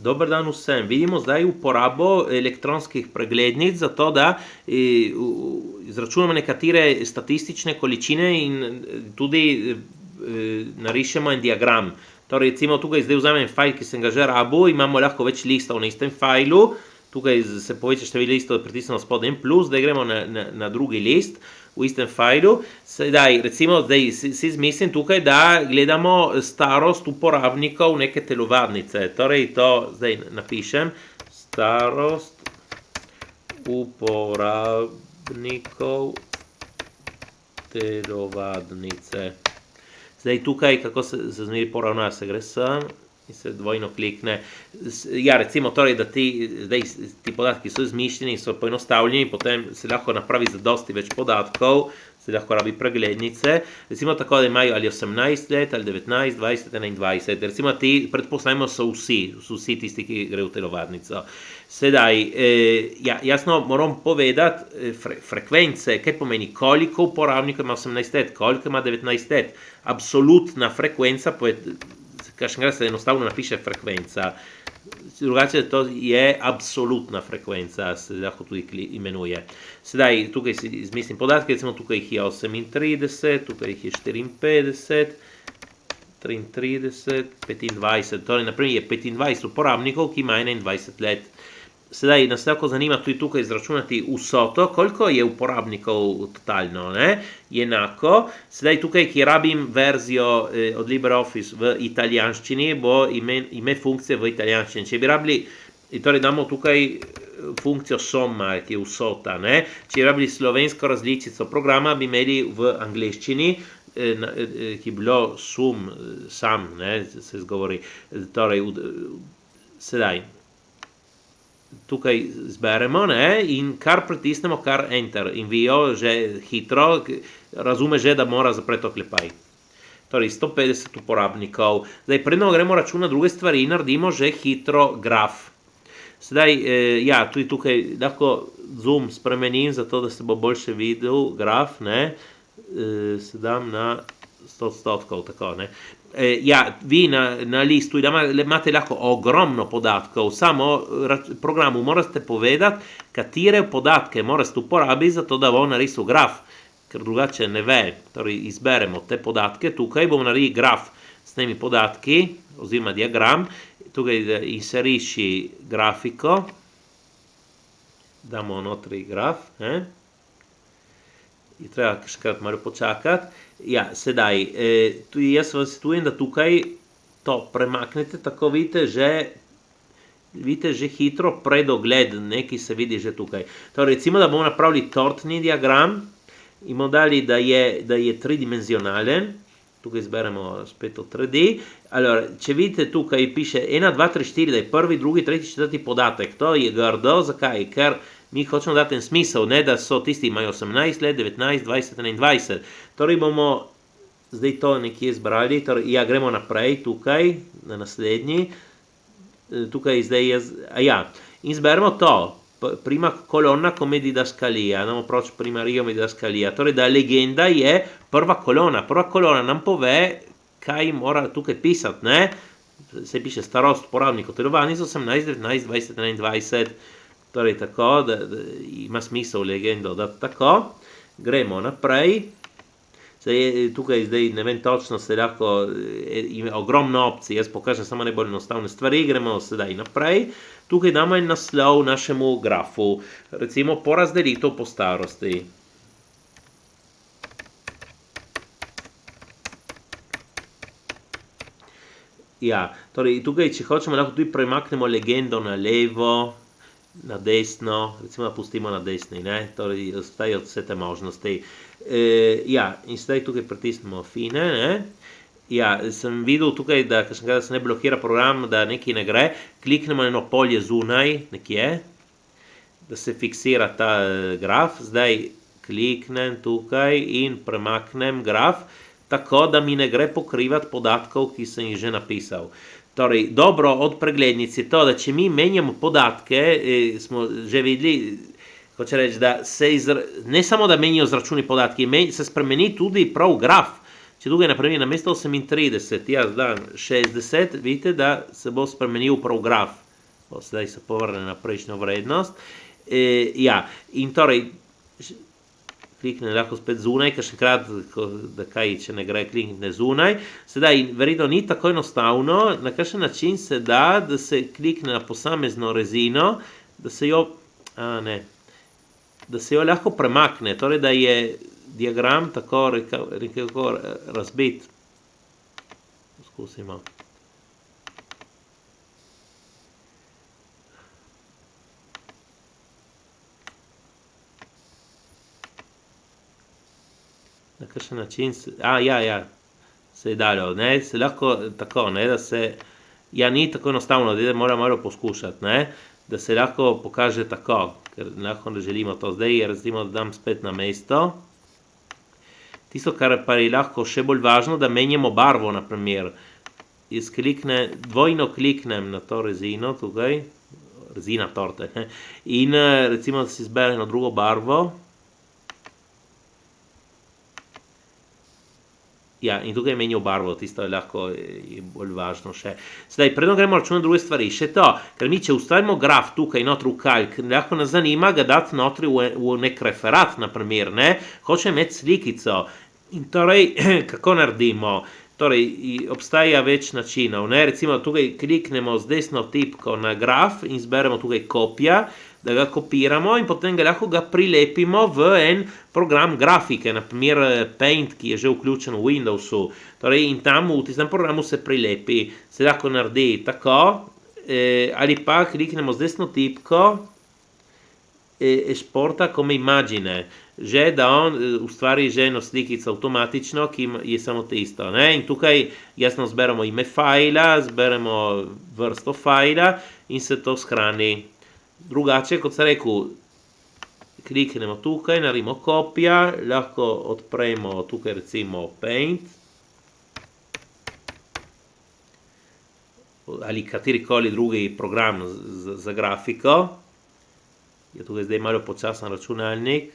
Dobar dan vsem. Vidimo zdaj uporabo elektronskih preglednic za to, da izračunamo nekatere statistične količine in tudi narišemo en diagram. Torej, recimo tukaj zdaj vzamem fajl, ki sem ga že rabil, imamo lahko več listov na istem fajlu, tukaj se poveča število listov, pritisnemo spodaj en plus, zdaj gremo na drugi list v istem fajlu. Sedaj, recimo, zdaj si izmislim tukaj, da gledamo starost uporabnikov neke telovadnice. Torej, to zdaj napišem. Starost uporabnikov telovadnice. Zdaj tukaj, kako se zmeri poravna, se gre sem in se dvojno klikne. Ja, recimo torej, da zdaj ti podatki so izmišljeni, so poenostavljeni, potem se lahko napravi za dosti več podatkov, se lahko rabi preglednice. Recimo tako, da imajo ali 18 let, ali 19, 20, 21. Recimo ti, predpostavimo, so vsi tisti, ki gre v telovadnico. Sedaj, jasno moram povedati frekvence, kaj pomeni, koliko uporabnikov ima 18 let, koliko ima 19 let. Absolutna frekvenca, kakšnega se enostavno napiše frekvenca. Drugače to je absolutna frekvenca, se lahko tudi imenuje. Sedaj, tukaj si izmislim podatke, recimo tukaj jih je 38, tukaj jih je 54, 33, 25, torej naprimer je 25 uporabnikov, ki ima 21 let. Sedaj nas lahko zanima tudi tukaj izračunati vsoto, koliko je uporabnikov totalno, je enako. Sedaj tukaj, ki rabim verzijo od LibreOffice v italijanščini, bo ime funkcije v italijanščini. Če bi rabili, torej damo tukaj funkcijo somma, ki je vsota, Če bi rabili slovensko različico programa, bi imeli v angleščini, ki je bilo sam, se izgovori. Torej, sedaj. Tukaj zberemo in kar pritisnemo, kar enter in vijo že hitro, razume že, da mora zapreti oklepaj. Torej 150 uporabnikov. Zdaj, predno gremo računati druge stvari, naredimo že hitro graf. Sedaj, ja, tudi tukaj lahko zoom spremenim, zato da se bo boljše videl graf, se dam na 100%, tako, Ja, vi na listu imate lahko ogromno podatkov, samo programu morate povedati, katere podatke morate uporabiti, zato da bo narisal graf, ker drugače ne ve. Torej, izberemo te podatke, tukaj bomo naredili graf s temi podatki, oziroma diagram, tukaj inseriši grafiko, damo notri graf, je treba škrat malo počakati. Ja, sedaj, jaz vas svetujem, da tukaj to premaknete, tako vidite že hitro predogled, ki se vidi že tukaj. Torej, recimo, da bomo napravili tortni diagram in bomo dali, da je tridimenzionalen, tukaj izberemo spet to 3D. Allora, če vidite tukaj piše 1, 2, 3, 4, da je prvi, drugi, tretji, četrti podatek. To je grdo, zakaj? Ker mi hočemo dati en smisel, da so tisti, ki imajo 18 let, 19, 20, 21. Torej bomo zdaj to nekje zbrali, ja, gremo naprej tukaj, na naslednji. Tukaj zdaj in zberemo to. Prima colonna come didascalia, andiamo proprio prima riga come didascalia. Torej, da legenda je prva kolona. Prva kolona nam pove, kaj mora tukaj pisati, Se piše starost uporabnikov telovadnic 18, 19, 20, 21. Torej, tako, da ima smisel legendo dati tako. Gremo naprej. Tukaj zdaj ne vem točno, se lahko ima ogromno opcij, jaz pokažem samo najbolj enostavne stvari, gremo sedaj naprej. Tukaj damo en naslov našemu grafu, recimo porazdelitev po starosti. Ja, torej tukaj, če hočemo, lahko tudi premaknemo legendo na levo, na desno, recimo da pustimo na desni, torej ostajajo vse te možnosti. Ja, in zdaj tukaj pritisnemo fine, Ja, sem videl tukaj, da kakšnega se ne blokira program, da nekaj ne gre, kliknemo eno polje zunaj, nekje, da se fiksira ta graf, zdaj kliknem tukaj in premaknem graf, tako da mi ne gre pokrivati podatkov, ki sem jih že napisal. Torej, dobro od preglednic je to, da če mi menjamo podatke, smo že videli, hoče reči, da se ne samo, da menijo zračuni podatki, se spremeni tudi prav graf. Če tukaj naprimer namesto 38, jaz dam 60, vidite, da se bo spremenil prav graf. Zdaj se povrne na prejšnjo vrednost. Ja, in torej kliknem lahko spet zunaj, ker še krat, da kaj, če ne gre, kliknite zunaj. Sedaj, verjetno ni tako enostavno, na kakšen način se da, da se klikne na posamezno rezino, da se jo, da se jo lahko premakne, torej da je diagram tako razbit. Poskusimo. Na kakšen način se, se je dalo, ne, se lahko tako, ne, da se, ni tako enostavno, da moram malo poskušati, ne, da se lahko pokaže tako, ker lahko ne želimo to zdaj, recimo da dam spet na mesto. Tisto, kar pa je lahko še bolj važno, da menjamo barvo, na primer. Jaz dvojno kliknem na to rezino tukaj, rezina torte, ne, in recimo, da si izberem eno drugo barvo. Ja, in tukaj je menjal barvo, tisto je lahko bolj važno še. Sedaj, predno gremo računati druge stvari, še to, ker mi, če ustvarimo graf tukaj notri v kalk, lahko nas zanima ga dati notri v nek referat, na primer, ne, hoče imeti slikico. In torej, kako naredimo? Torej, obstaja več načinov, ne, recimo tukaj kliknemo z desno tipko na graf in zberemo tukaj kopija, da ga kopiramo in potem lahko ga prilepimo v en program grafike, na primer Paint, ki je že vključen v Windowsu. Torej, in tam v tistem programu se prilepi, se lahko naredi tako, ali pa kliknemo z desno tipko Exporta come immagine, že da on ustvari že eno slikico avtomatično, ki je samo tisto, ne, in tukaj jasno zberemo ime fajla, zberemo vrsto fajla in se to shrani. Drugače, kot sem rekel, kliknemo tukaj, naredimo kopija, lahko odpremo tukaj recimo Paint ali katerikoli drugi program za grafiko. Je tukaj zdaj malo počasen računalnik.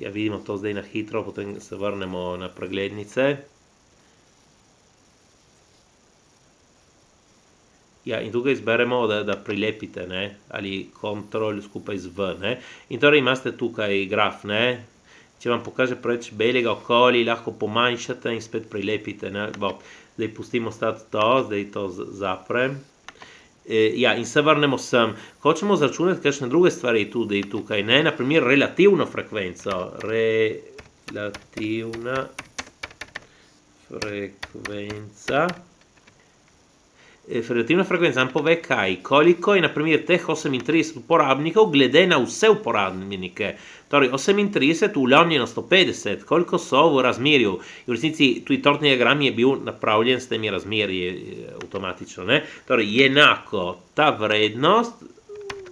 Ja, vidimo to zdaj na hitro, potem se vrnemo na preglednice. Ja, in tukaj izberemo, da prilepite, ne, ali Ctrl skupaj z V, ne. In torej imate tukaj graf, ne. Če vam pokaže preveč belega okoli, lahko pomanjšate in spet prilepite, ne. Zdaj pustimo stati to, zdaj to zaprem. Ja, in se vrnemo sem. Hočemo zračunati kakšne druge stvari tudi tukaj, ne, na primer relativno frekvenco. Relativna frekvenca. Relativna frekvenca nam pove kaj, koliko je na primer teh 38 uporabnikov glede na vse uporabnike. Torej 38 ulovljeno 150, koliko so v razmerju. V resnici tudi tortni diagram je bil napravljen s temi razmerji avtomatično, ne. Torej enako ta vrednost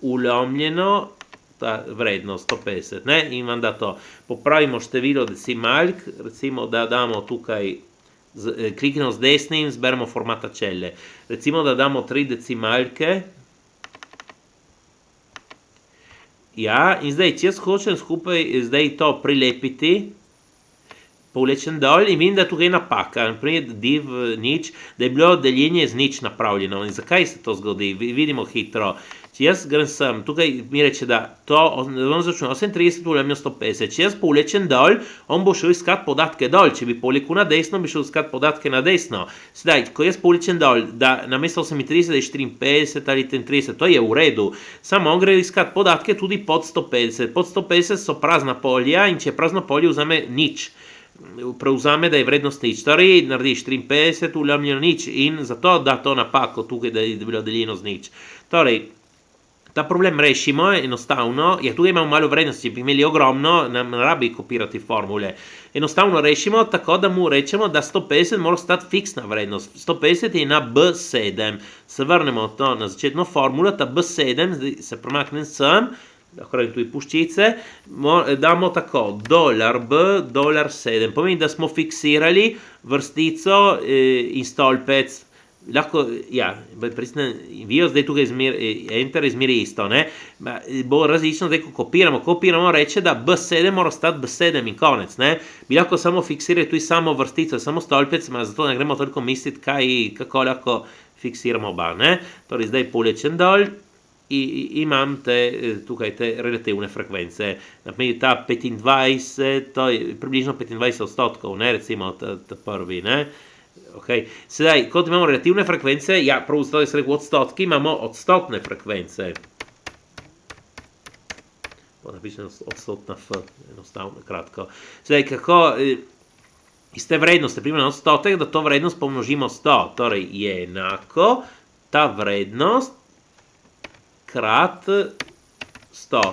ulovljeno ta vrednost 150, ne, in vam da to. Popravimo število decimalk, recimo da damo tukaj, kliknemo z desnim, zberemo formata celle. Recimo, da damo 3 decimalke. Ja, in zdaj, če jaz hočem skupaj zdaj to prilepiti, povlečem dol in vidim, da je tukaj napaka, naprej div nič, da je bilo deljenje z nič napravljeno. In zakaj se to zgodi? Vidimo hitro. Če jaz grem sem, tukaj mi reče, da to, on začne 38 ulovljeno 150. Če jaz povlečem dol, on bo šel iskat podatke dol. Če bi povlekel na desno, bi šel iskat podatke na desno. Sedaj, ko jaz povlečem dol, da namesto 38 je 54 ali 33, to je v redu. Samo on gre iskat podatke tudi pod 150. Pod 150 so prazna polja in če je prazno polje, vzame nič. Prevzame, da je vrednost nič. Torej, narediš 53 ulovljeno nič in zato da to napako tukaj, da je bilo deljeno z nič. Torej, ta problem rešimo enostavno, ja, tukaj imamo malo vrednosti, če bi imeli ogromno, nam rabi kopirati formule. Enostavno rešimo tako, da mu rečemo, da 150 mora stati fiksna vrednost. 150 je na B7. Se vrnemo to na začetno formulo, ta B7, se premaknem sem, lahko radim tudi puščice, damo tako, $B, $7. Pomeni, da smo fiksirali vrstico in stolpec lahko, ja, Vio zdaj tukaj enter izmeri isto, ne? Bo različno zdaj, ko kopiramo reče, da B7 mora ostati B7 in konec, ne? Bi lahko samo fiksirali tudi samo vrstico, samo stolpec, zato ne gremo toliko misliti, kako lahko fiksiramo oba, ne? Torej, zdaj povlečem dol in imam tukaj te relativne frekvence. Naprimer, ta 25, to je približno 25%, ne? Recimo ta prvi, ne? Okay. Sedaj, kot imamo relativne frekvence, ja, prav zato je se rekel odstotki, imamo odstotne frekvence. Napišem odstotna F, enostavno, kratko. Sedaj, kako iz te vrednosti, primer na odstotek, da to vrednost pomnožimo 100, torej je enako ta vrednost krat 100.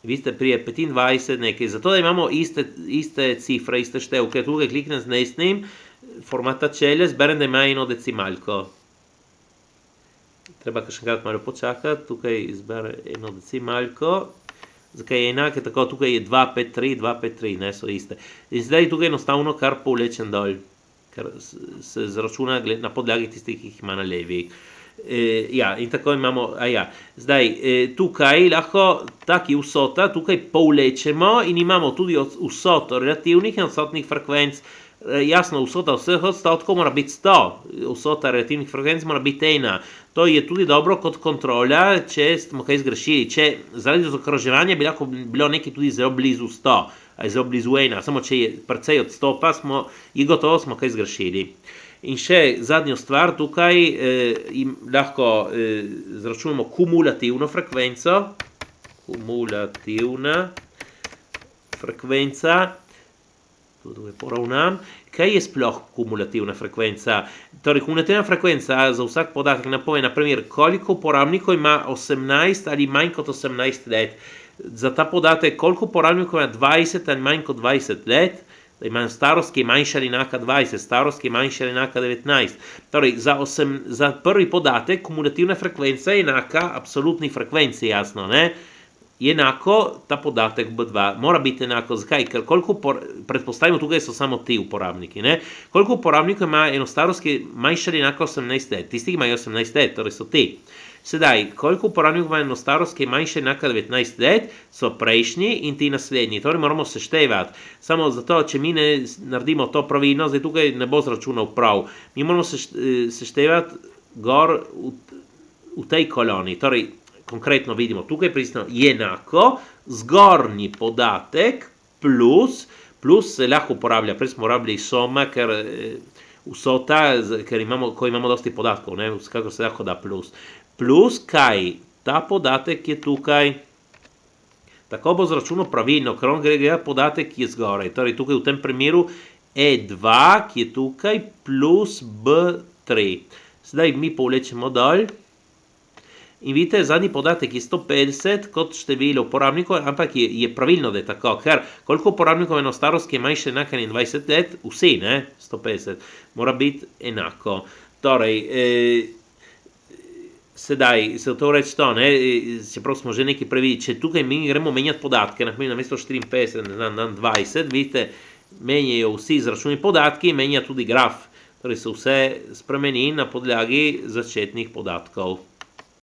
Vidite, prije 25 nekaj, zato da imamo iste cifre, iste števke, tukaj kliknem z desnim, formata čelje, zberem, da ima eno decimalko. Treba kakšenkrat malo počakati, tukaj izberem eno decimalko, zakaj je enake, tako tukaj je 253, ne, so iste. In zdaj tukaj enostavno kar povlečem dol, ker se zračuna na podlagi tistih, ki jih ima na levi. Ja, in tako imamo, zdaj, tukaj lahko taki vsota, tukaj povlečemo in imamo tudi vsoto relativnih in odsotnih frekvenc. Jasno, vsota vseh odstotkov mora biti 100, vsota relativnih frekvenc mora biti 1. To je tudi dobro kot kontrola, če smo kaj zgrešili. Če zaradi zaokroževanja bi lahko bilo nekaj tudi zelo blizu 100, ali zelo blizu 1, samo če je precej odstopa, in gotovo smo kaj zgrešili. In še zadnjo stvar tukaj lahko zračunamo kumulativno frekvenco. Kumulativna frekvenca. Tukaj poravnam. Kaj je sploh kumulativna frekvenca? Torej, kumulativna frekvenca za vsak podatek napove, naprimer, koliko uporabnikov ima 18 ali manj kot 18 let. Za ta podatek, koliko uporabnikov ima 20 ali manj kot 20 let, da ima starost, ki je manjša ali enaka 20, starost, ki je manjša ali enaka 19. Torej, za prvi podatek kumulativna frekvenca je enaka absolutni frekvenci, jasno, ne? Je enako ta podatek B2, mora biti enako, zakaj? Ker predpostavimo, tukaj so samo ti uporabniki, ne? Koliko uporabnikov ima eno starost, ki je manjša ali enaka 18 let, tisti, ki imajo 18 let, torej so ti. Sedaj, koliko uporabnikov ima eno starost, ki je manjša ali enaka 19 let, so prejšnji in ti naslednji, torej moramo seštevati. Samo zato, če mi ne naredimo to pravilno, zdaj tukaj ne bo zračunal prav. Mi moramo seštevati gor v tej koloni, torej konkretno vidimo, tukaj prisno je enako, zgornji podatek plus se lahko uporablja, prej smo uporabljali soma, ker vsota, ko imamo dosti podatkov, ne, vsekakor se lahko da plus. Plus kaj? Ta podatek je tukaj, tako bo zračunal pravilno, ker on gre podatek, ki je zgoraj, torej tukaj v tem primeru E2, ki je tukaj, plus B3. Sedaj mi povlečemo dol. In vidite, zadnji podatek je 150 kot število uporabnikov, ampak je pravilno, da je tako, ker koliko uporabnikov eno starost, ki je manjša enaka 21 let, vsi, ne, 150, mora biti enako. Torej, sedaj, se to reči to, ne, čeprav smo že nekaj prevideli, če tukaj mi gremo menjati podatke, naprimer na mesto 54, na 20, vidite, menjajo vsi izračuni podatki, menja tudi graf, torej se vse spremeni na podlagi začetnih podatkov.